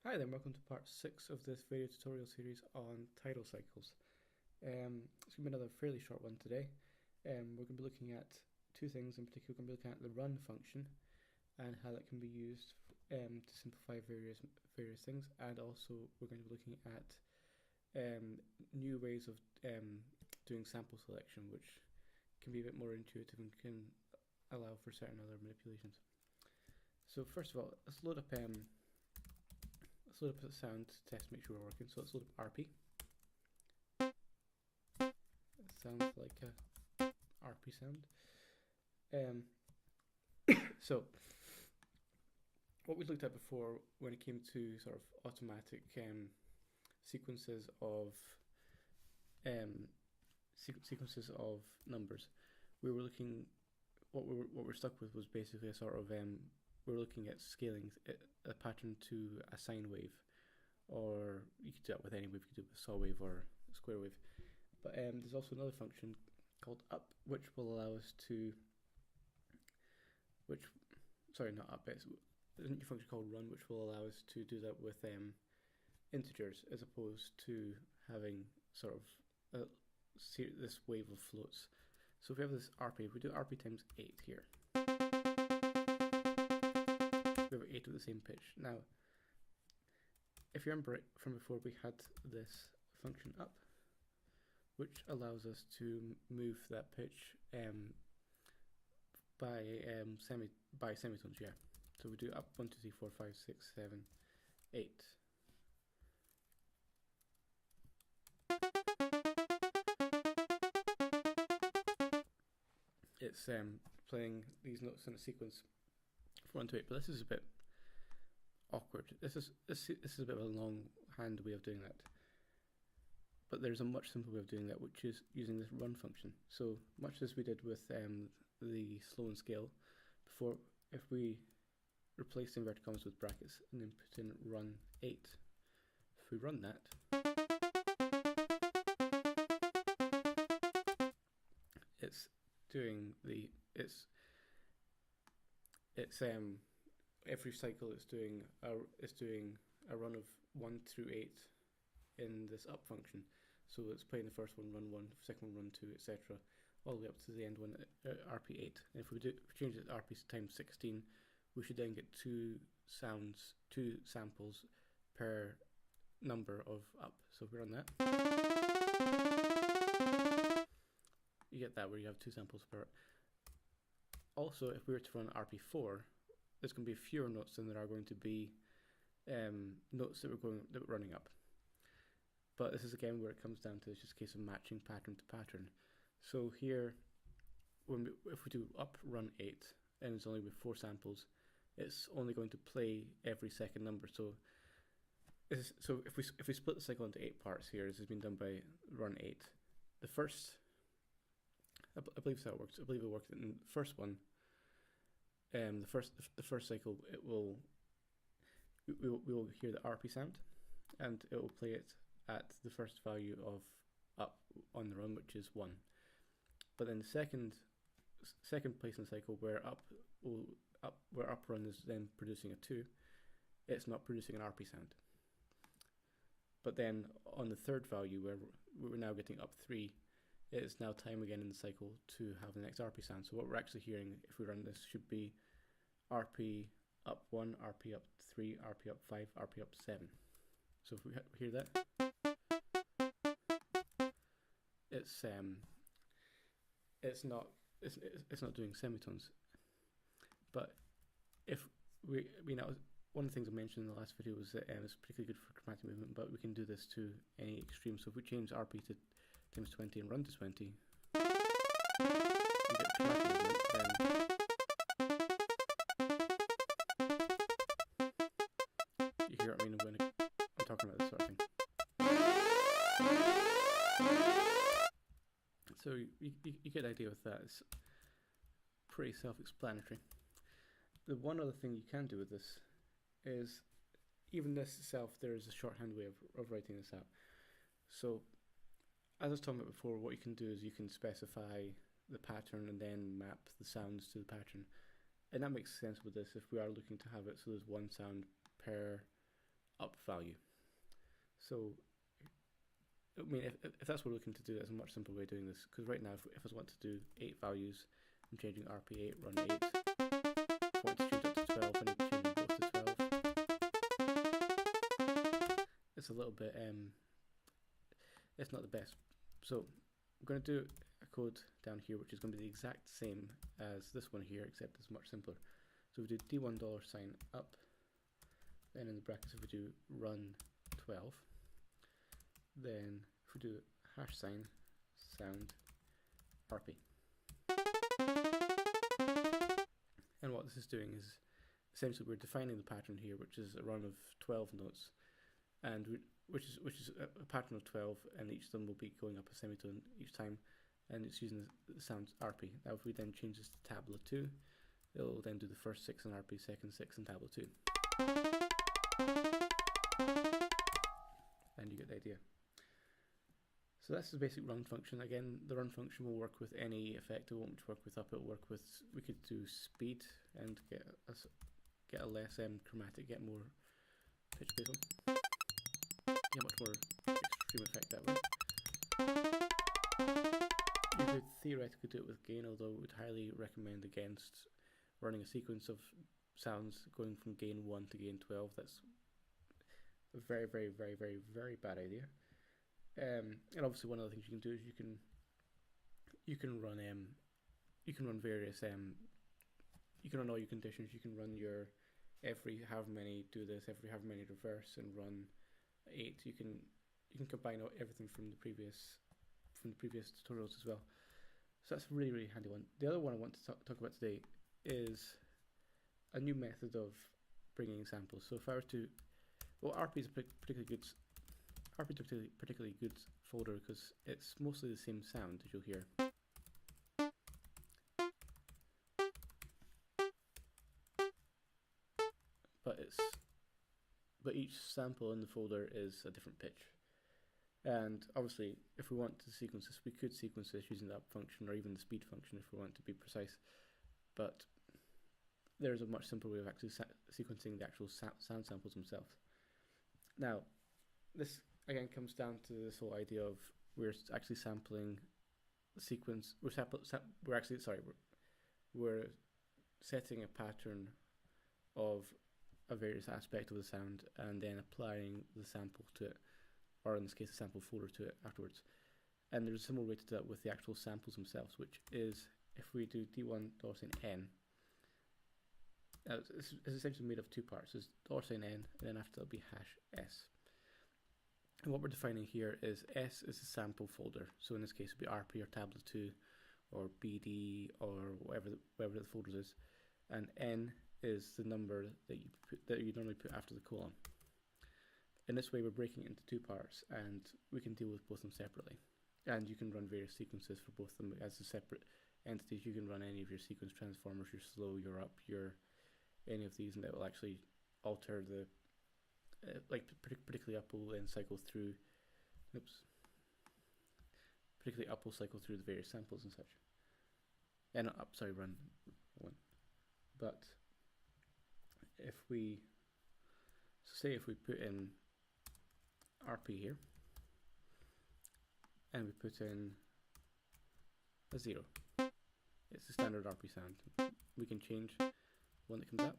Hi there, welcome to part 6 of this video tutorial series on tidal cycles. It's going to be another fairly short one today. We're going to be looking at two things in particular. We're going to be looking at the run function and how that can be used to simplify various things, and also we're going to be looking at new ways of doing sample selection, which can be a bit more intuitive and can allow for certain other manipulations. So first of all, let's load up the sound test to make sure we're working. So let's load up RP. It sounds like a RP sound. So what we looked at before when it came to sort of automatic sequences of numbers, we were looking. What we're stuck with was basically a sort of we're looking at scaling a pattern to a sine wave, or you could do that with any wave. You could do it with saw wave or square wave. But there's also another function called up, which will allow us to, not up. There's a new function called run, which will allow us to do that with integers, as opposed to having sort of this wave of floats. So if we have this RP, if we do RP times 8 here, we have 8 of the same pitch. Now, if you remember it from before, we had this function up, which allows us to move that pitch by semitones. Yeah. So we do up 1, 2, 3, 4, 5, 6, 7, 8. It's playing these notes in a sequence from 1 to 8, but this is a bit awkward. This is a bit of a longhand way of doing that. But there's a much simpler way of doing that, which is using this run function. So much as we did with the slow and scale before, if we replace the inverted commas with brackets and then put in run 8, if we run that, it's doing every cycle it's doing a run of 1 through 8 in this up function. So it's playing the first one, run 1, second one, run 2, etc., all the way up to the end one, RP8. And if we change it to RP times 16, we should then get two samples per number of up. So if we run that, you get that, where you have 2 samples per. Also, if we were to run RP4, there's going to be fewer notes than there are going to be notes that we're running up. But this is again where it comes down to, it's just a case of matching pattern to pattern. So here, if we do up run 8 and it's only with 4 samples, it's only going to play every second number. So if we split the cycle into 8 parts here, this has been done by run 8. The first, I believe that's how it works. I believe it works in the first one. The first cycle, we will hear the RP sound, and it will play it at the first value of up on the run, which is 1. But then the second place in the cycle, where up run is then producing a 2, it's not producing an RP sound. But then on the third value, where we're now getting up 3, it's now time again in the cycle to have the next RP sound. So what we're actually hearing, if we run this, should be RP up 1, RP up 3, RP up 5, RP up 7. So if we hear that, it's not doing semitones. But if one of the things I mentioned in the last video was that it's particularly good for chromatic movement, but we can do this to any extreme. So if we change RP to times 20 and run to 20, and get chromatic movement, then you hear what I mean when I'm talking about this sort of thing. So you get the idea with that. It's pretty self-explanatory. The one other thing you can do with this is, even this itself, there is a shorthand way of writing this out. So as I was talking about before, what you can do is you can specify the pattern and then map the sounds to the pattern. And that makes sense with this if we are looking to have it so there's one sound per up value. So, I mean, if that's what we're looking to do, that's a much simpler way of doing this. Because right now, if I want to do 8 values, I'm changing RP8, run 8. If I want to change it to 12, I need to change both to 12. It's a little bit, it's not the best. So, I'm going to do a code down here, which is going to be the exact same as this one here, except it's much simpler. So we do D1 $sign up, then in the brackets if we do run 12, then if we do hash sign sound RP. And what this is doing is essentially we're defining the pattern here, which is a run of 12 notes, and which is a pattern of 12, and each of them will be going up a semitone each time, and it's using the sound RP. Now if we then change this to tabla 2, it'll then do the first 6 in RP, second 6 in tabla 2. And you get the idea. So that's the basic run function. Again, the run function will work with any effect. It won't work with up, it'll work with, we could do speed and get a less chromatic, get more pitch basal. Get much more extreme effect that way. You could theoretically do it with gain, although I would highly recommend against running a sequence of sounds going from gain 1 to gain 12. That's a very, very, very, very, very bad idea. And obviously one of the things you can do is you can run various you can run all your conditions. You can run your every however many do this, every however many reverse, and run 8. You can combine everything from the previous tutorials as well. So that's a really, really handy one. The other one I want to talk about today is a new method of bringing samples. So if I were to, well, RP is a particularly good folder because it's mostly the same sound as you'll hear. But each sample in the folder is a different pitch. And obviously, if we want to sequence this, we could sequence this using the up function or even the speed function if we want to be precise. But there's a much simpler way of actually sequencing the actual sound samples themselves. Now, this again comes down to this whole idea of we're actually sampling the sequence. We're setting a pattern of a various aspect of the sound and then applying the sample to it, or in this case, a sample folder to it afterwards. And there's a similar way to do that with the actual samples themselves, which is if we do D1 $n. It's essentially made of 2 parts. There's $n, and then after that'll be hash s. And what we're defining here is S is a sample folder. So in this case, it'll be RP or tabla 2 or BD or whatever the folder is, and N is the number that you normally put after the colon. In this way, we're breaking it into 2 parts, and we can deal with both of them separately. And you can run various sequences for both of them as a separate entities. You can run any of your sequence transformers, your slow, your up, your any of these, and that will actually alter the particularly up will then cycle through. Particularly up will cycle through the various samples and such. And not up, sorry, run one. But if we say if we put in RP here and we put in a 0, it's the standard RP sound. We can change one that comes up,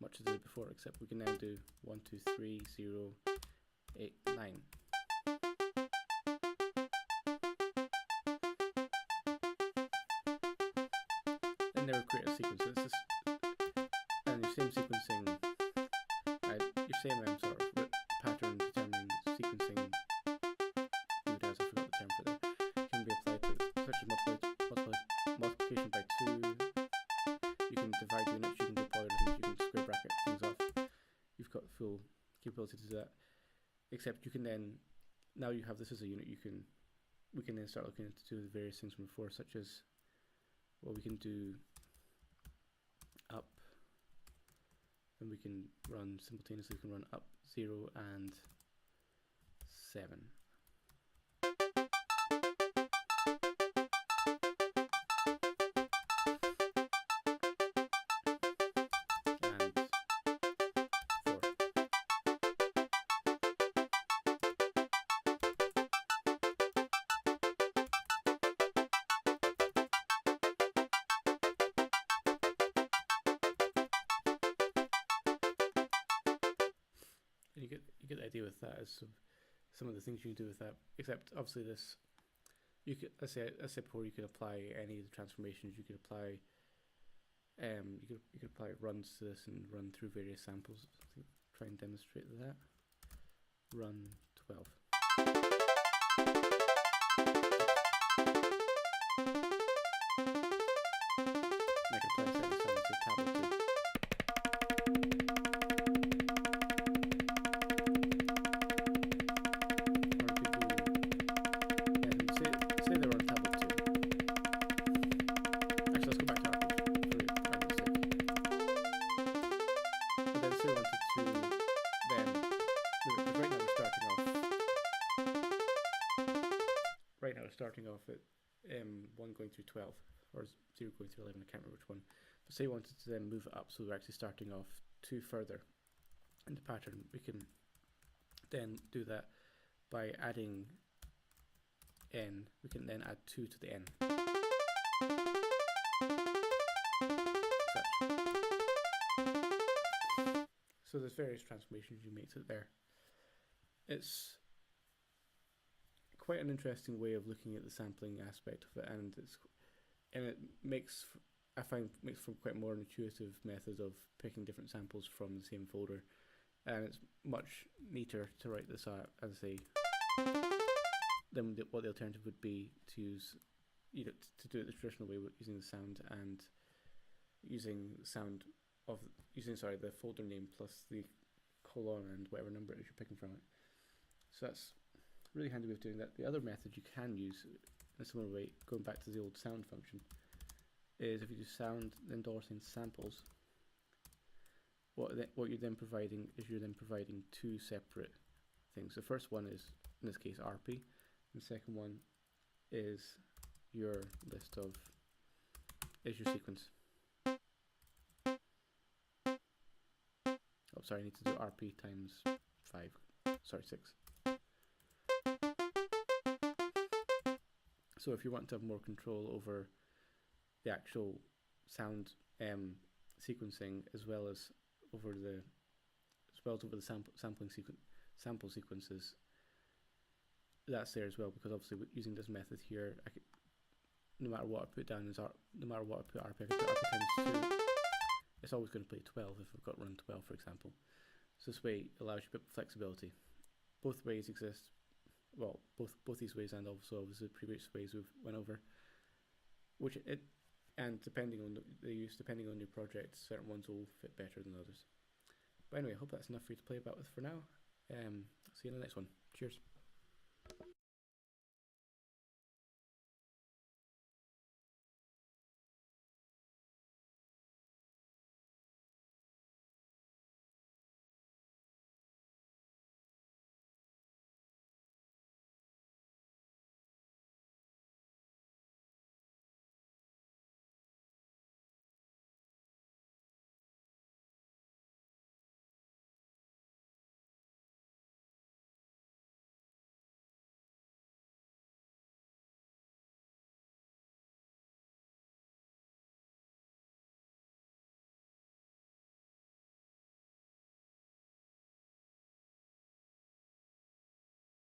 much as I did before, except we can now do 1, 2, 3, 0, 8, 9. And there we create a sequence. And your same sequencing, your same sort of pattern determining sequencing, I forgot the term for that, can be applied to such as multiplication by 2. You can divide units, you can do polynomials, you can square bracket things off. You've got full capability to do that. Except you can then, now you have this as a unit, we can then start looking into the various things from before, such as, well, we can do up, and we can run simultaneously, we can run up 0 and 7. And get the idea with that. Is some of the things you can do with that. Except obviously this, you could, as I said before, you could apply any of the transformations. You could apply, you could apply runs to this and run through various samples. Try and demonstrate that. Run 12. And I can apply this every time I say tablet 2. Starting off at 1 going through 12, or 0 going through 11, I can't remember which one. But say we wanted to then move it up, so we're actually starting off 2 further in the pattern. We can then do that by adding n. We can then add 2 to the n. Such. So there's various transformations you make to it there. It's quite an interesting way of looking at the sampling aspect of it, and it makes, I find, makes for quite more intuitive method of picking different samples from the same folder, and it's much neater to write this out as a than what the alternative would be to use, you know, to do it the traditional way with using the sound and using the folder name plus the colon and whatever number it is you're picking from it. So that's really handy way of doing that. The other method you can use in a similar way, going back to the old sound function, is if you do sound endorsing samples, what you're then providing is two separate things. The first one is, in this case, RP, and the second one is your list of your sequence. Oh, sorry, I need to do RP times 6. So if you want to have more control over the actual sound sequencing, as well as over the sample sequences, that's there as well. Because obviously, using this method here, no matter what I put down no matter what I put RP, I can put RP times 2. It's always going to play 12 if I've got run 12, for example. So this way allows you a bit of flexibility. Both ways exist. Well, both these ways, and also the previous ways we've went over, and depending on the use, depending on your project, certain ones will fit better than others. But anyway, I hope that's enough for you to play about with for now. See you in the next one. Cheers.